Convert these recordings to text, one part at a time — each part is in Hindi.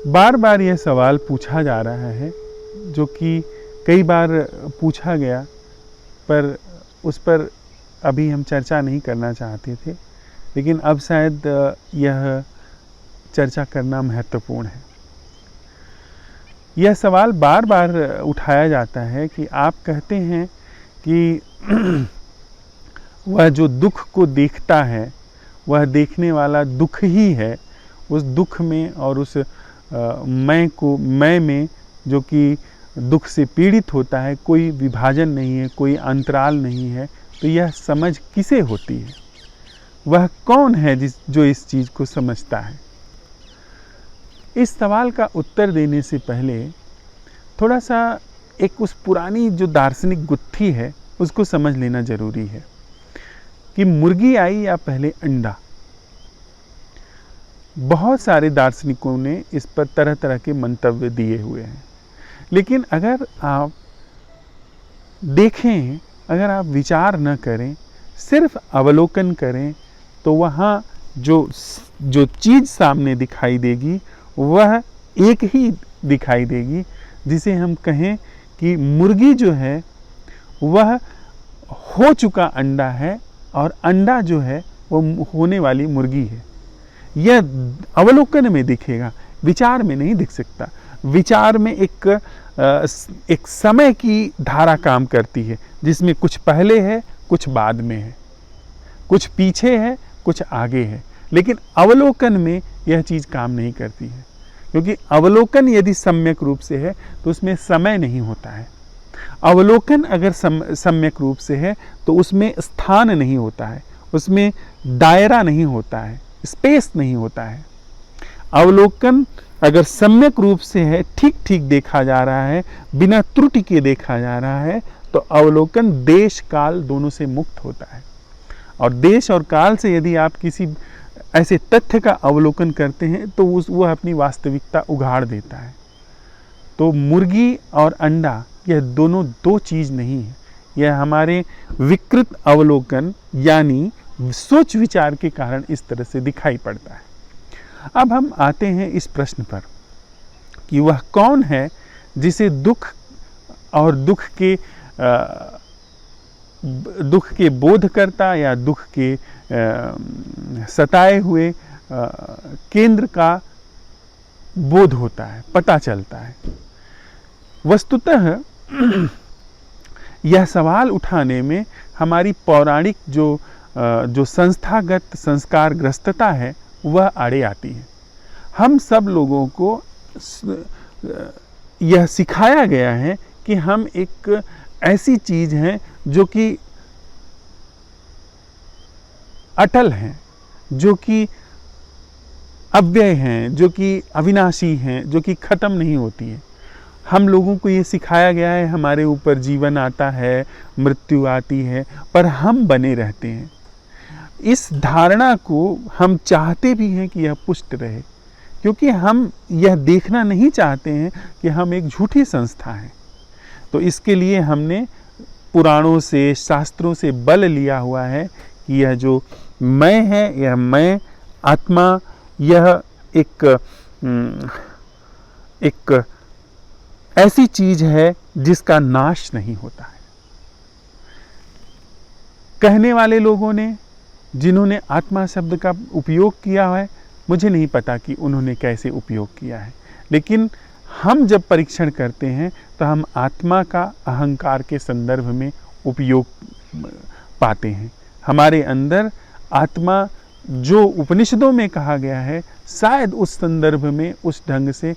बार बार यह सवाल पूछा जा रहा है, जो कि कई बार पूछा गया, पर उस पर अभी हम चर्चा नहीं करना चाहते थे, लेकिन अब शायद यह चर्चा करना महत्वपूर्ण है। यह सवाल बार बार उठाया जाता है कि आप कहते हैं कि वह जो दुख को देखता है वह देखने वाला दुख ही है। उस दुख में और उस मैं में जो कि दुख से पीड़ित होता है, कोई विभाजन नहीं है, कोई अंतराल नहीं है। तो यह समझ किसे होती है? वह कौन है जो इस चीज़ को समझता है? इस सवाल का उत्तर देने से पहले थोड़ा सा एक उस पुरानी जो दार्शनिक गुत्थी है उसको समझ लेना जरूरी है कि मुर्गी आई या पहले अंडा। बहुत सारे दार्शनिकों ने इस पर तरह तरह के मंतव्य दिए हुए हैं, लेकिन अगर आप देखें, अगर आप विचार न करें, सिर्फ अवलोकन करें, तो वहाँ जो चीज़ सामने दिखाई देगी वह एक ही दिखाई देगी, जिसे हम कहें कि मुर्गी जो है वह हो चुका अंडा है और अंडा जो है वो होने वाली मुर्गी है। यह अवलोकन में दिखेगा, विचार में नहीं दिख सकता। विचार में एक समय की धारा काम करती है, जिसमें कुछ पहले है, कुछ बाद में है, कुछ पीछे है, कुछ आगे है। लेकिन अवलोकन में यह चीज़ काम नहीं करती है, क्योंकि अवलोकन यदि सम्यक रूप से है तो उसमें समय नहीं होता है। अवलोकन अगर सम्यक रूप से है तो उसमें स्थान नहीं होता है, उसमें दायरा नहीं होता है, स्पेस नहीं होता है। अवलोकन अगर सम्यक रूप से है, ठीक ठीक देखा जा रहा है, बिना त्रुटि के देखा जा रहा है, तो अवलोकन देश काल दोनों से मुक्त होता है। और देश और काल से यदि आप किसी ऐसे तथ्य का अवलोकन करते हैं तो वह अपनी वास्तविकता उघाड़ देता है। तो मुर्गी और अंडा यह दोनों दो चीज़ नहीं है, यह हमारे विकृत अवलोकन यानी सोच विचार के कारण इस तरह से दिखाई पड़ता है। अब हम आते हैं इस प्रश्न पर कि वह कौन है जिसे दुख और दुख के बोधकर्ता या दुख के सताए हुए केंद्र का बोध होता है, पता चलता है। वस्तुतः यह सवाल उठाने में हमारी पौराणिक जो संस्थागत संस्कारग्रस्तता है वह आड़े आती है। हम सब लोगों को यह सिखाया गया है कि हम एक ऐसी चीज़ हैं जो कि अटल हैं, जो कि अव्यय हैं, जो कि अविनाशी हैं, जो कि ख़त्म नहीं होती है। हम लोगों को ये सिखाया गया है हमारे ऊपर जीवन आता है, मृत्यु आती है, पर हम बने रहते हैं। इस धारणा को हम चाहते भी हैं कि यह पुष्ट रहे, क्योंकि हम यह देखना नहीं चाहते हैं कि हम एक झूठी संस्था हैं। तो इसके लिए हमने पुराणों से, शास्त्रों से बल लिया हुआ है कि यह जो मैं है, यह मैं आत्मा, यह एक ऐसी चीज है जिसका नाश नहीं होता है। कहने वाले लोगों ने, जिन्होंने आत्मा शब्द का उपयोग किया है, मुझे नहीं पता कि उन्होंने कैसे उपयोग किया है, लेकिन हम जब परीक्षण करते हैं तो हम आत्मा का अहंकार के संदर्भ में उपयोग पाते हैं। हमारे अंदर आत्मा जो उपनिषदों में कहा गया है, शायद उस संदर्भ में उस ढंग से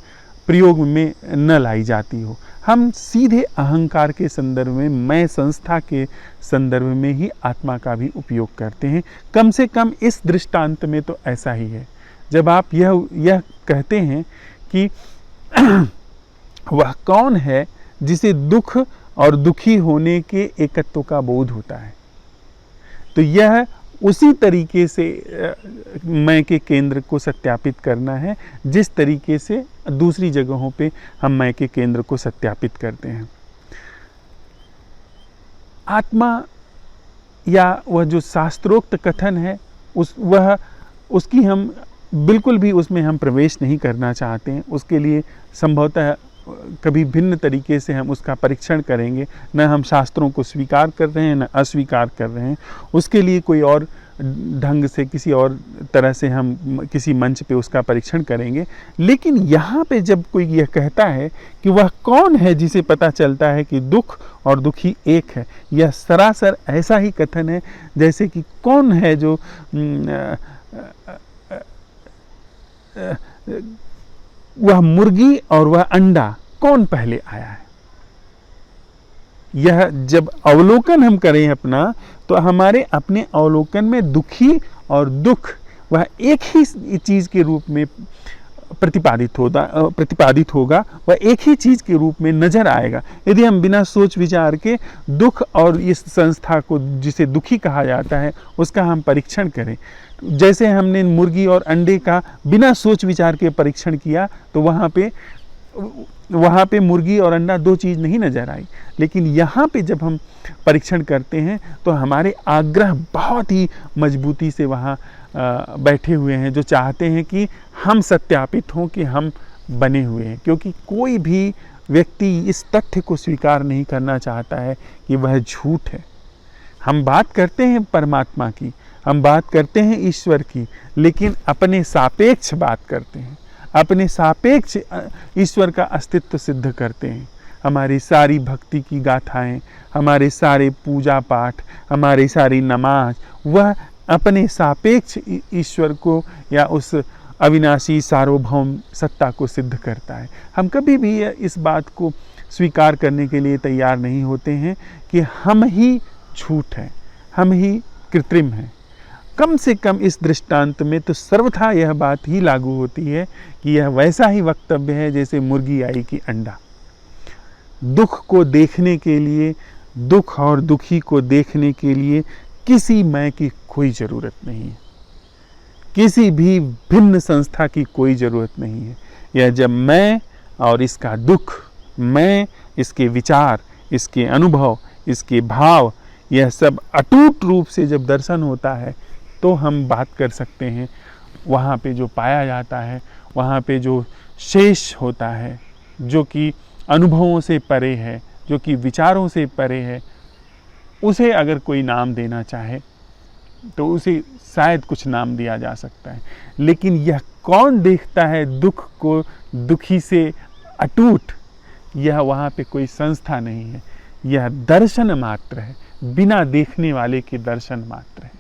प्रयोग में न लाई जाती हो। हम सीधे अहंकार के संदर्भ में, मैं संस्था के संदर्भ में ही आत्मा का भी उपयोग करते हैं। कम से कम इस दृष्टांत में तो ऐसा ही है। जब आप यह कहते हैं कि वह कौन है जिसे दुख और दुखी होने के एकत्व का बोध होता है, तो यह उसी तरीके से मैं के केंद्र को सत्यापित करना है जिस तरीके से दूसरी जगहों पे हम मैं के केंद्र को सत्यापित करते हैं। आत्मा या वह जो शास्त्रोक्त कथन है उसकी हम बिल्कुल भी उसमें हम प्रवेश नहीं करना चाहते हैं। उसके लिए संभवतः कभी भिन्न तरीके से हम उसका परीक्षण करेंगे। न हम शास्त्रों को स्वीकार कर रहे हैं, न अस्वीकार कर रहे हैं। उसके लिए कोई और ढंग से, किसी और तरह से हम किसी मंच पे उसका परीक्षण करेंगे। लेकिन यहाँ पे जब कोई यह कहता है कि वह कौन है जिसे पता चलता है कि दुख और दुखी एक है, यह सरासर ऐसा ही कथन है जैसे कि कौन है जो वह मुर्गी और वह अंडा कौन पहले आया है। यह जब अवलोकन हम करें अपना, तो हमारे अपने अवलोकन में दुखी और दुख वह एक ही चीज के रूप में प्रतिपादित होगा, वह एक ही चीज के रूप में नजर आएगा। यदि हम बिना सोच विचार के दुख और इस संस्था को जिसे दुखी कहा जाता है उसका हम परीक्षण करें, जैसे हमने मुर्गी और अंडे का बिना सोच विचार के परीक्षण किया, तो वहाँ पे मुर्गी और अंडा दो चीज़ नहीं नजर आई। लेकिन यहाँ पे जब हम परीक्षण करते हैं तो हमारे आग्रह बहुत ही मजबूती से वहाँ बैठे हुए हैं, जो चाहते हैं कि हम सत्यापित हों कि हम बने हुए हैं। क्योंकि कोई भी व्यक्ति इस तथ्य को स्वीकार नहीं करना चाहता है कि वह झूठ है। हम बात करते हैं परमात्मा की, हम बात करते हैं ईश्वर की, लेकिन अपने सापेक्ष बात करते हैं, अपने सापेक्ष ईश्वर का अस्तित्व सिद्ध करते हैं। हमारी सारी भक्ति की गाथाएं, हमारे सारे पूजा पाठ, हमारी सारी नमाज, वह अपने सापेक्ष ईश्वर को या उस अविनाशी सार्वभौम सत्ता को सिद्ध करता है। हम कभी भी इस बात को स्वीकार करने के लिए तैयार नहीं होते हैं कि हम ही झूठ हैं, हम ही कृत्रिम हैं। कम से कम इस दृष्टांत में तो सर्वथा यह बात ही लागू होती है कि यह वैसा ही वक्तव्य है जैसे मुर्गी आई कि अंडा। दुख को देखने के लिए, दुख और दुखी को देखने के लिए किसी मैं की कोई ज़रूरत नहीं है, किसी भी भिन्न संस्था की कोई ज़रूरत नहीं है। यह जब मैं और इसका दुख, मैं, इसके विचार, इसके अनुभव, इसके भाव, यह सब अटूट रूप से जब दर्शन होता है तो हम बात कर सकते हैं। वहाँ पे जो पाया जाता है, वहाँ पे जो शेष होता है, जो कि अनुभवों से परे है, जो कि विचारों से परे है, उसे अगर कोई नाम देना चाहे तो उसे शायद कुछ नाम दिया जा सकता है। लेकिन यह कौन देखता है दुख को दुखी से अटूट, यह वहाँ पे कोई संस्था नहीं है, यह दर्शन मात्र है, बिना देखने वाले के दर्शन मात्र है।